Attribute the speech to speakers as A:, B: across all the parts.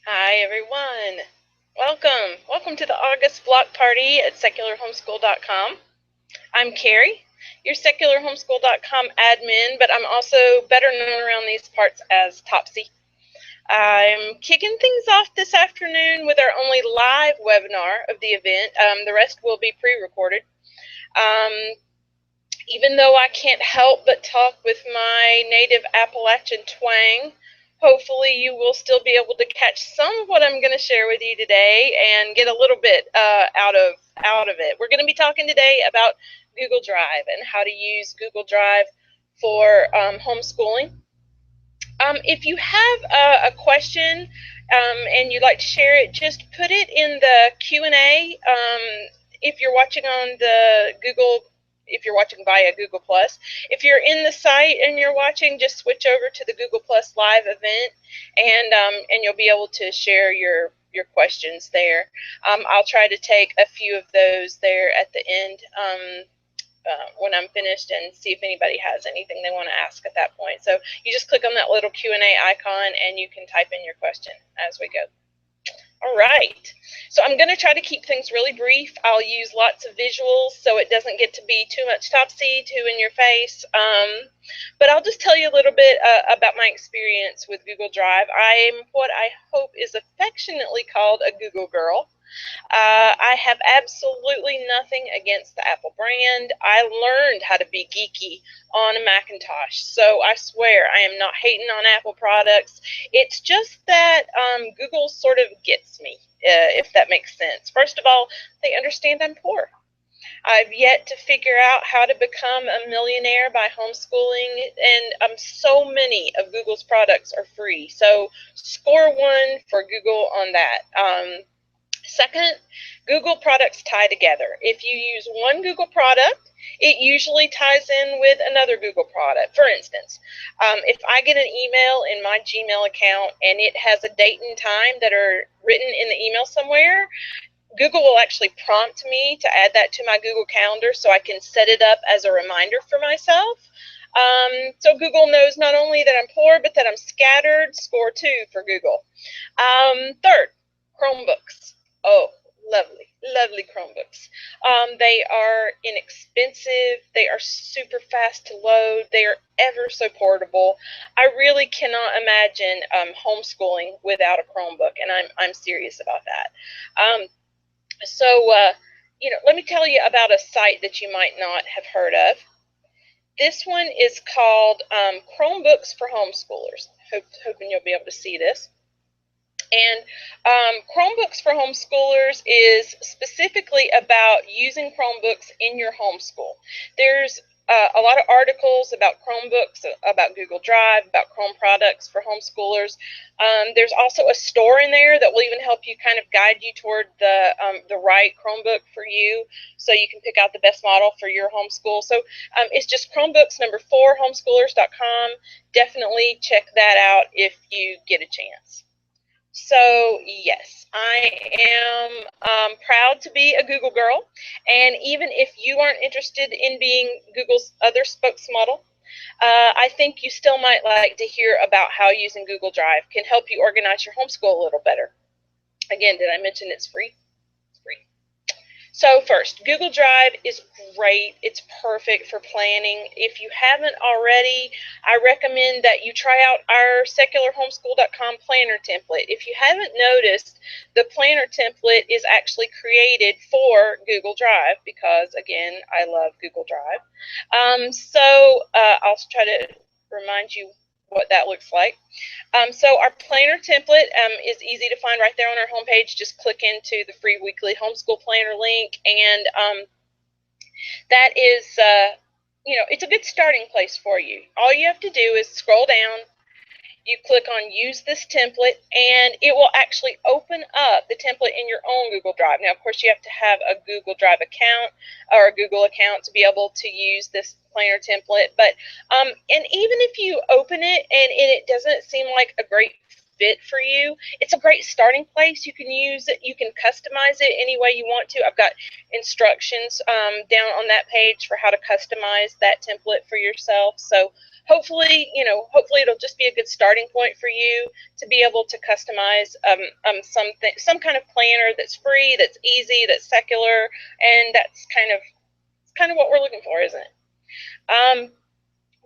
A: Hi everyone. Welcome to the August block party at secularhomeschool.com. I'm Carrie, your secularhomeschool.com admin, but I'm also better known around these parts as Topsy. I'm kicking things off this afternoon with our only live webinar of the event. The rest will be pre-recorded. Even though I can't help but talk with my native Appalachian twang, hopefully you will still be able to catch some of what I'm going to share with you today and get a little bit out of it. We're going to be talking today about Google Drive and how to use Google Drive for homeschooling. If you have a question and you'd like to share it, just put it in the Q&A. If you're watching on the if you're watching via Google+. If you're in the site and you're watching, just switch over to the Google+ live event, and you'll be able to share your questions there. I'll try to take a few of those there at the end when I'm finished and see if anybody has anything they want to ask at that point. So you just click on that little Q&A icon and you can type in your question as we go. All right, so I'm going to try to keep things really brief. I'll use lots of visuals so it doesn't get to be too much Topsy, too in your face. But I'll just tell you a little bit about my experience with Google Drive. I'm what I hope is affectionately called a Google girl. I have absolutely nothing against the Apple brand. I learned how to be geeky on a Macintosh, so I swear I am not hating on Apple products. It's just that Google sort of gets me, if that makes sense. First of all, they understand I'm poor. I've yet to figure out how to become a millionaire by homeschooling, and so many of Google's products are free. So score one for Google on that. Second, Google products tie together. If you use one Google product, it usually ties in with another Google product. For instance, if I get an email in my Gmail account and it has a date and time that are written in the email somewhere, Google will actually prompt me to add that to my Google Calendar so I can set it up as a reminder for myself. So Google knows not only that I'm poor, but that I'm scattered. Score 2 for Google. Third, Chromebooks. Oh, lovely, lovely Chromebooks. They are inexpensive. They are super fast to load. They are ever so portable. I really cannot imagine homeschooling without a Chromebook, and I'm serious about that. Let me tell you about a site that you might not have heard of. This one is called Chromebooks for Homeschoolers. Hoping you'll be able to see this. And Chromebooks for Homeschoolers is specifically about using Chromebooks in your homeschool. There's a lot of articles about Chromebooks, about Google Drive, about Chrome products for homeschoolers. There's also a store in there that will even help you kind of guide you toward the right Chromebook for you, so you can pick out the best model for your homeschool. So it's just Chromebooks number 4, homeschoolers.com. Definitely check that out if you get a chance. So yes, I am proud to be a Google girl, and even if you aren't interested in being Google's other spokesmodel, I think you still might like to hear about how using Google Drive can help you organize your homeschool a little better. Again, did I mention it's free? It's free. So first, Google Drive is great. It's perfect for planning. If you haven't already, I recommend that you try out our secularhomeschool.com planner template. If you haven't noticed, the planner template is actually created for Google Drive because, again, I love Google Drive. I'll try to remind you what that looks like. So our planner template is easy to find right there on our homepage. Just click into the free weekly homeschool planner link, and that is, it's a good starting place for you. All you have to do is scroll down. You click on use this template, and it will actually open up the template in your own Google Drive. Now, of course, you have to have a Google Drive account or a Google account to be able to use this planner template. But and even if you open it and it doesn't seem like a great fit for you. It's a great starting place. You can use it, you can customize it any way you want to. I've got instructions down on that page for how to customize that template for yourself. So hopefully, hopefully it'll just be a good starting point for you to be able to customize some kind of planner that's free, that's easy, that's secular, and that's kind of what we're looking for, isn't it?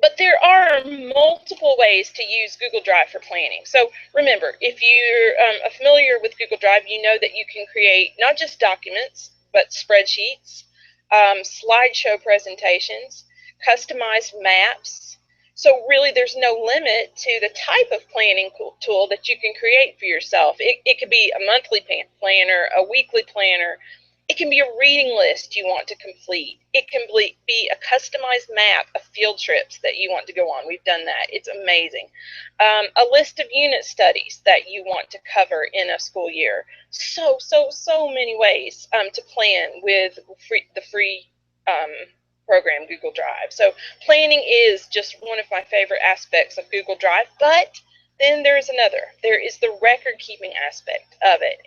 A: But there are multiple ways to use Google Drive for planning. So remember, if you're familiar with Google Drive, you know that you can create not just documents, but spreadsheets, slideshow presentations, customized maps. So really there's no limit to the type of planning tool that you can create for yourself. It could be a monthly planner, a weekly planner. It can be a reading list you want to complete. It can be a customized map of field trips that you want to go on. We've done that. It's amazing. A list of unit studies that you want to cover in a school year. So many ways to plan with the free program, Google Drive. So planning is just one of my favorite aspects of Google Drive, but then there's another. There is the record-keeping aspect of it.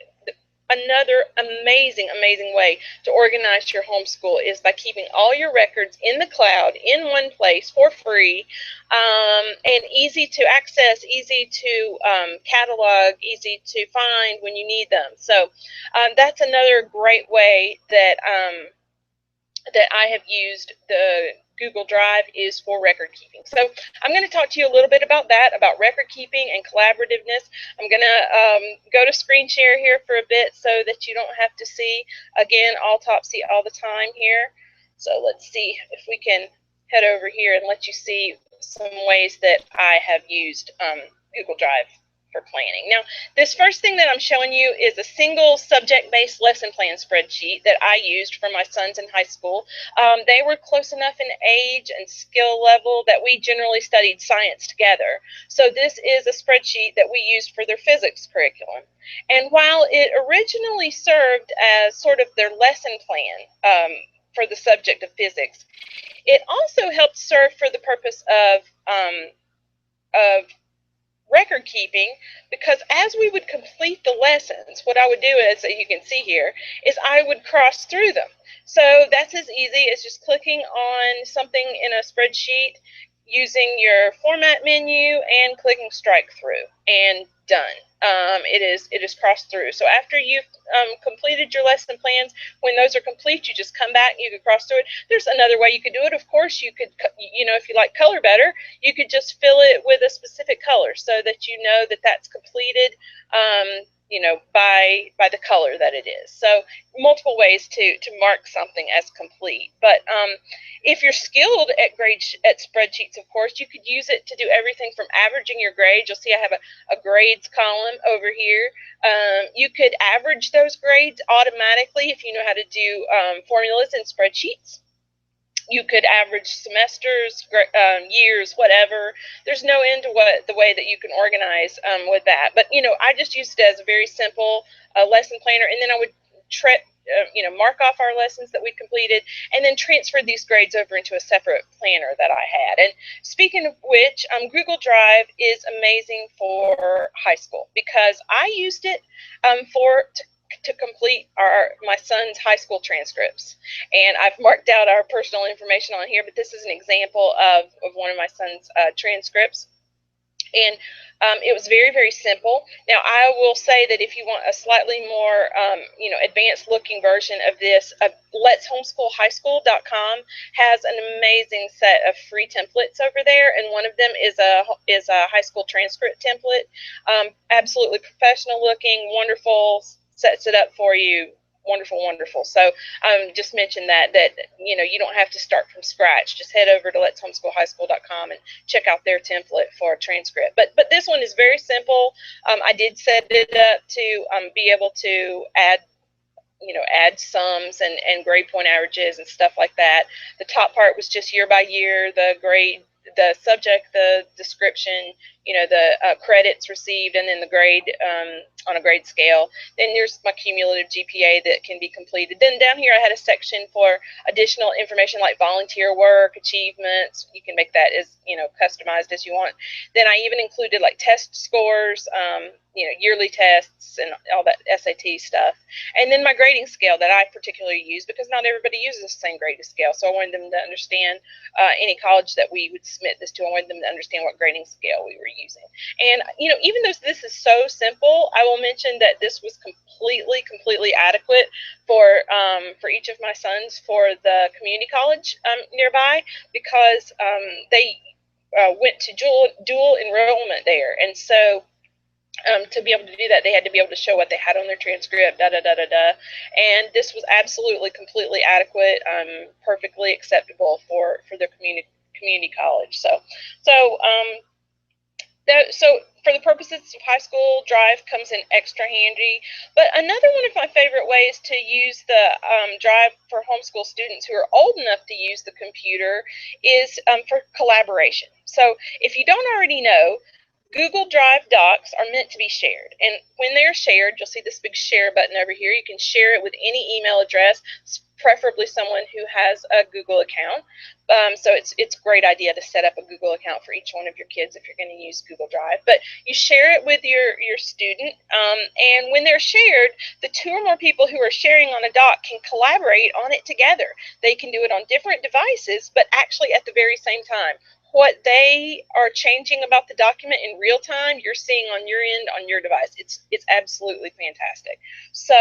A: Another amazing way to organize your homeschool is by keeping all your records in the cloud in one place for free, and easy to access, easy to catalog, easy to find when you need them. So that's another great way that I have used the Google Drive is for record keeping. So I'm going to talk to you a little bit about that, about record keeping and collaborativeness. I'm going to go to screen share here for a bit so that you don't have to see, again, all Topsy all the time here. So let's see if we can head over here and let you see some ways that I have used Google Drive for planning. Now, this first thing that I'm showing you is a single subject-based lesson plan spreadsheet that I used for my sons in high school. They were close enough in age and skill level that we generally studied science together. So this is a spreadsheet that we used for their physics curriculum. And while it originally served as sort of their lesson plan for the subject of physics, it also helped serve for the purpose of record keeping, because as we would complete the lessons, what I would do is, you can see here, is I would cross through them. So that's as easy as just clicking on something in a spreadsheet, using your format menu and clicking strike through, and done. It is crossed through. So after you've completed your lesson plans, when those are complete, you just come back, you can cross through it. There's another way you could do it. Of course, you could, if you like color better, you could just fill it with a specific color so that you know that that's completed, by the color that it is. So multiple ways to mark something as complete. But if you're skilled at spreadsheets, of course, you could use it to do everything from averaging your grades. You'll see I have a grades column over here. You could average those grades automatically if you know how to do formulas in spreadsheets. You could average semesters, years, whatever. There's no end to the way that you can organize with that. But, I just used it as a very simple lesson planner, and then I would mark off our lessons that we completed, and then transfer these grades over into a separate planner that I had. And speaking of which, Google Drive is amazing for high school, because I used it to complete my son's high school transcripts. And I've marked out our personal information on here, but this is an example of one of my son's transcripts. And it was very simple. Now, I will say that if you want a slightly more, advanced looking version of this, letshomeschoolhighschool.com has an amazing set of free templates over there, and one of them is a high school transcript template. Absolutely professional looking, wonderful, sets it up for you. Wonderful. So just mention that you don't have to start from scratch. Just head over to letshomeschoolhighschool.com and check out their template for a transcript. But this one is very simple. I did set it up to be able to add sums and grade point averages and stuff like that. The top part was just year by year, the grade, the subject, the description. the credits received, and then the grade on a grade scale. Then there's my cumulative GPA that can be completed. Then down here I had a section for additional information like volunteer work, achievements. You can make that as customized as you want. Then I even included like test scores, yearly tests and all that SAT stuff. And then my grading scale that I particularly use, because not everybody uses the same grading scale. So I wanted them to understand, any college that we would submit this to, I wanted them to understand what grading scale we were using. And even though this is so simple, I will mention that this was completely adequate for each of my sons for the community college nearby, because they went to dual enrollment there, and so to be able to do that, they had to be able to show what they had on their transcript, and this was absolutely, completely adequate, perfectly acceptable for their community college. So for the purposes of high school, Drive comes in extra handy. But another one of my favorite ways to use the Drive for homeschool students who are old enough to use the computer is for collaboration. So if you don't already know, Google Drive docs are meant to be shared, and when they're shared, you'll see this big share button over here. You can share it with any email address, preferably someone who has a Google account. So it's a great idea to set up a Google account for each one of your kids if you're going to use Google Drive. But you share it with your student, and when they're shared, the 2 or more people who are sharing on a doc can collaborate on it together. They can do it on different devices, but actually at the very same time. What they are changing about the document in real time, you're seeing on your end on your device. It's absolutely fantastic. So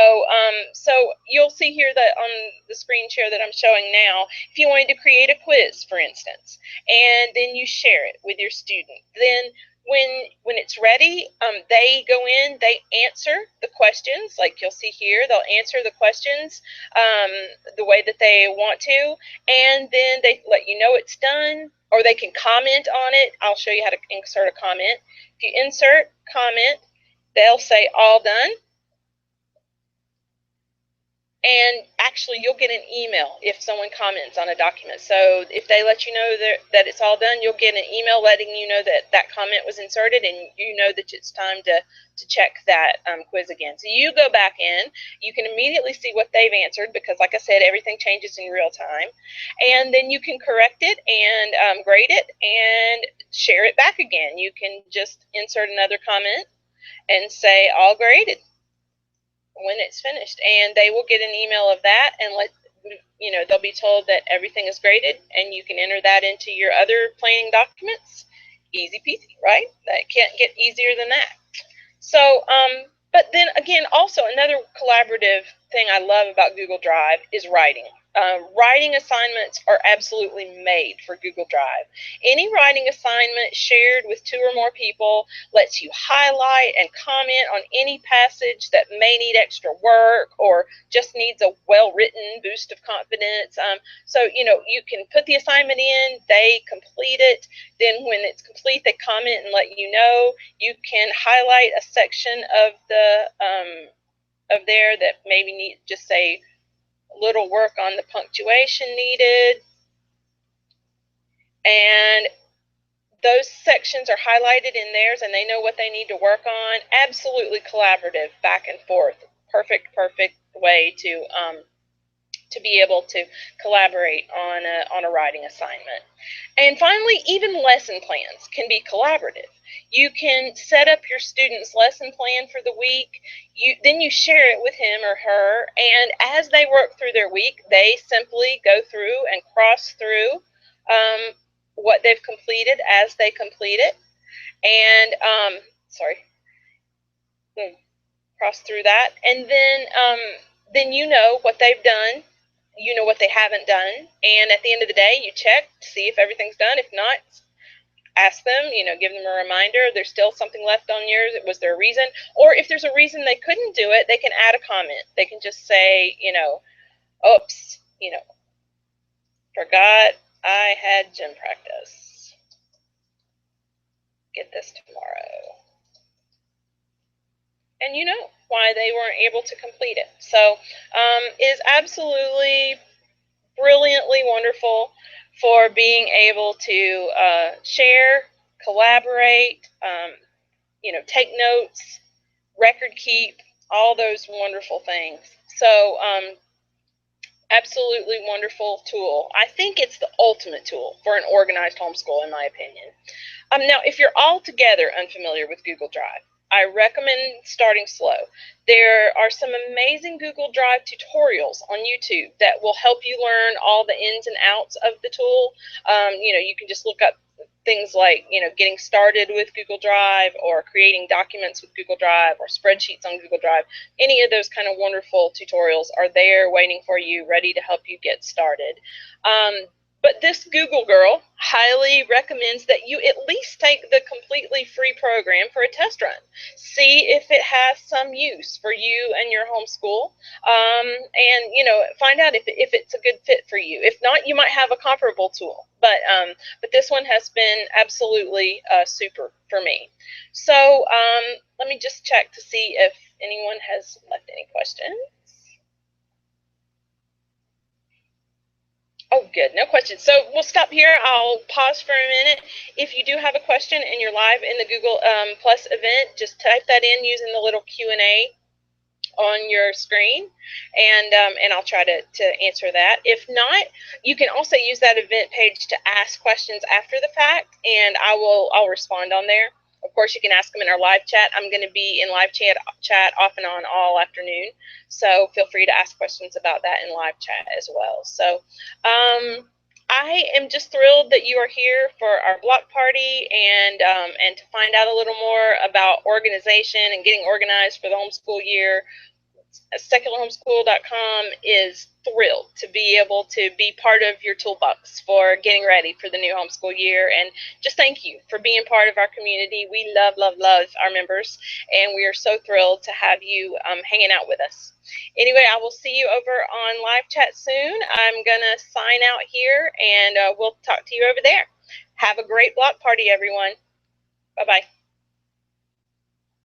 A: you'll see here that on the screen share that I'm showing now, if you wanted to create a quiz, for instance, and then you share it with your student, then when it's ready, they go in, they answer the questions, like you'll see here. They'll answer the questions the way that they want to, and then they let you know it's done, or they can comment on it. I'll show you how to insert a comment. If you insert comment, they'll say all done. And actually, you'll get an email if someone comments on a document. So if they let you know that it's all done, you'll get an email letting you know that that comment was inserted, and you know that it's time to check that quiz again. So you go back in, you can immediately see what they've answered, because like I said, everything changes in real time. And then you can correct it and grade it and share it back again. You can just insert another comment and say all graded when it's finished, and they will get an email of that, and they'll be told that everything is graded, and you can enter that into your other planning documents. Easy peasy, right? That can't get easier than that. So but then again, also another collaborative thing I love about Google Drive is writing. Writing assignments are absolutely made for Google Drive. Any writing assignment shared with 2 or more people lets you highlight and comment on any passage that may need extra work or just needs a well-written boost of confidence. So you can put the assignment in, they complete it, then when it's complete, they comment and let you know. You can highlight a section of there that maybe need just say little work on the punctuation needed, and those sections are highlighted in theirs, and they know what they need to work on. Absolutely collaborative, back and forth. Perfect way to be able to collaborate on a writing assignment. And finally, even lesson plans can be collaborative. You can set up your student's lesson plan for the week. Then you share it with him or her, and as they work through their week, they simply go through and cross through what they've completed as they complete it. And cross through that, and then you know what they've done. You know what they haven't done, and at the end of the day, you check to see if everything's done. If not, ask them, give them a reminder. There's still something left on yours. Was there a reason? Or if there's a reason they couldn't do it, they can add a comment. They can just say, oops, forgot I had gym practice. Get this tomorrow. And you know why they weren't able to complete it. So it is absolutely brilliantly wonderful for being able to share, collaborate, take notes, record keep, all those wonderful things. So absolutely wonderful tool. I think it's the ultimate tool for an organized homeschool, in my opinion. Now, if you're altogether unfamiliar with Google Drive, I recommend starting slow. There are some amazing Google Drive tutorials on YouTube that will help you learn all the ins and outs of the tool. You can just look up things like, getting started with Google Drive, or creating documents with Google Drive, or spreadsheets on Google Drive. Any of those kind of wonderful tutorials are there waiting for you, ready to help you get started. But this Google girl highly recommends that you at least take the completely free program for a test run. See if it has some use for you and your homeschool, and find out if it's a good fit for you. If not, you might have a comparable tool. But this one has been absolutely super for me. So let me just check to see if anyone has left any questions. Oh, good. No questions. So we'll stop here. I'll pause for a minute. If you do have a question and you're live in the Google Plus event, just type that in using the little Q&A on your screen, and I'll try to answer that. If not, you can also use that event page to ask questions after the fact, and I'll respond on there. Of course, you can ask them in our live chat. I'm going to be in live chat off and on all afternoon, so feel free to ask questions about that in live chat as well. So I am just thrilled that you are here for our block party, and to find out a little more about organization and getting organized for the homeschool year. SecularHomeschool.com is thrilled to be able to be part of your toolbox for getting ready for the new homeschool year. And just thank you for being part of our community. We love, love, love our members, and we are so thrilled to have you hanging out with us. Anyway, I will see you over on live chat soon. I'm going to sign out here, and we'll talk to you over there. Have a great block party, everyone. Bye-bye.